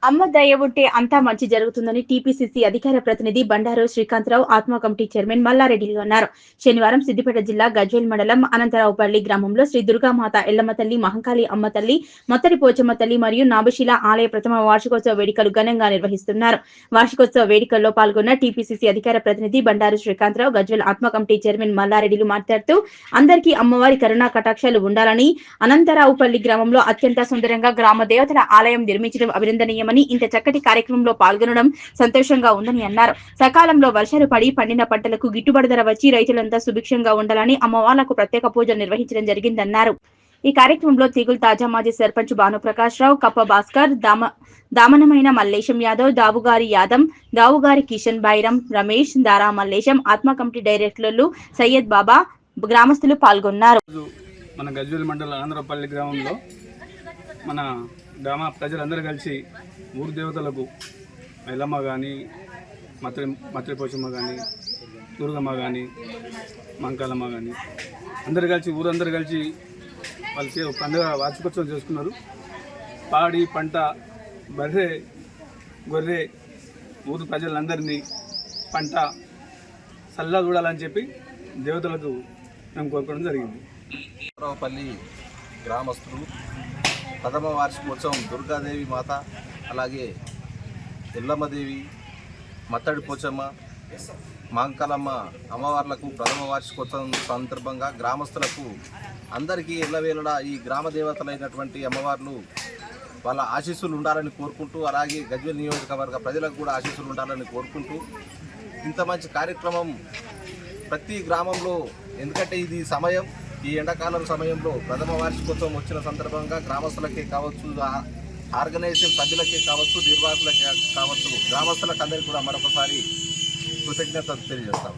అమ్మ దయ ఉంటే అంతా మంచి జరుగుతుందని టీపీసీసీ అధికార ప్రతినిధి బండారు శ్రీకాంతరావు ఆత్మ కమిటీ చైర్మన్ మల్లారెడ్డిలు అన్నారు. శనివారం సిద్దిపేట జిల్లా గజ్వేల్ మండలం అనంతరావుపల్లి గ్రామంలో శ్రీ దుర్గామాత ఎల్లమ్మ తల్లి, మహంకాళి అమ్మ తల్లి, మొత్తడి పోచమ్మ తల్లి మరియు నాభశిల ఆలయ ప్రథమ వార్షికోత్సవ వేడుకలు ఘనంగా నిర్వహిస్తున్నారు. వార్షికోత్సవ వేడుకల్లో పాల్గొన్న టీపీసీసీ అధికార ప్రతినిధి బండారు శ్రీకాంతరావు, గజ్వేల్ ఆత్మ కమిటీ చైర్మన్ మల్లారెడ్డిలు మాట్లాడుతూ అందరికీ అమ్మవారి కరుణా కటాక్షాలు ఉండాలని, అనంతరావుపల్లి గ్రామంలో అత్యంత సుందరంగా గ్రామ దేవతల ఆలయం నిర్మించడం అభినందనీయమని, ఇంత చక్కటి కార్యక్రమంలో పాల్గొనడం సంతోషంగా ఉందని అన్నారు. సకాలంలో వర్షాలు పడి పండిన పంటలకు గిట్టుబాటు ధర వచ్చి రైతులంతా సుభిక్షంగా ఉండాలని అమ్మవార్లకు ప్రత్యేక పూజలు నిర్వహించడం జరిగిందన్నారు. ఈ కార్యక్రమంలో తీగుల్ తాజా మాజీ సర్పంచ్ భానుప్రకాష్ రావు, కప్ప భాస్కర్, దామనమైన మల్లేశం యాదవ్, దావుగారి యాదం, దావుగారి కిషన్ బైరం, రమేష్, దారా మల్లేశం, ఆత్మ కమిటీ డైరెక్టర్లు సయ్యద్ బాబా, గ్రామస్తులు పాల్గొన్నారు. మన గజ్వేల్ మండలం ఆంధ్రపల్లి గ్రామంలో మన గ్రామ ప్రజలందరూ కలిసి ఊరు దేవతలకు ఎల్లమ్మ కానీ, మత్రిపోచమ్మ కానీ, దుర్గమ్మ కానీ, మంకాలమ్మ కానీ ఊరందరూ కలిసి వాళ్ళు పండుగ వార్షికోత్సవం చేసుకున్నారు. పాడి పంట, బర్రె గొర్రె ఊరు ప్రజలందరినీ పంట చల్లగా చూడాలని చెప్పి దేవతలకు మేము కోరుకోవడం జరిగింది. అనంతరావుపల్లి గ్రామస్తులు ప్రథమ వార్షికోత్సవం దుర్గాదేవి మాత, అలాగే ఎల్లమ్మదేవి, మత్తడి పోచమ్మ, మాంకాలమ్మ అమ్మవార్లకు ప్రథమ వార్షికోత్సవం సందర్భంగా గ్రామస్తులకు అందరికీ ఎల్లవేళలా ఈ గ్రామ దేవతలైనటువంటి అమ్మవార్లు వాళ్ళ ఆశీస్సులు ఉండాలని కోరుకుంటూ, అలాగే గజ్వేల్ నియోజకవర్గ ప్రజలకు కూడా ఆశీస్సులు ఉండాలని కోరుకుంటూ ఇంత మంచి కార్యక్రమం ప్రతి గ్రామంలో, ఎందుకంటే ఇది సమయం, ఈ ఎండాకాలం సమయంలో ప్రథమ వార్షికోత్సవం వచ్చిన సందర్భంగా గ్రామస్తులకే కావచ్చు, ఆర్గనైజేషన్ సభ్యులకే కావచ్చు, నిర్వాహకులకే కావచ్చు, గ్రామస్తులకు అందరికీ కూడా మరొకసారి కృతజ్ఞతలు తెలియజేస్తాం.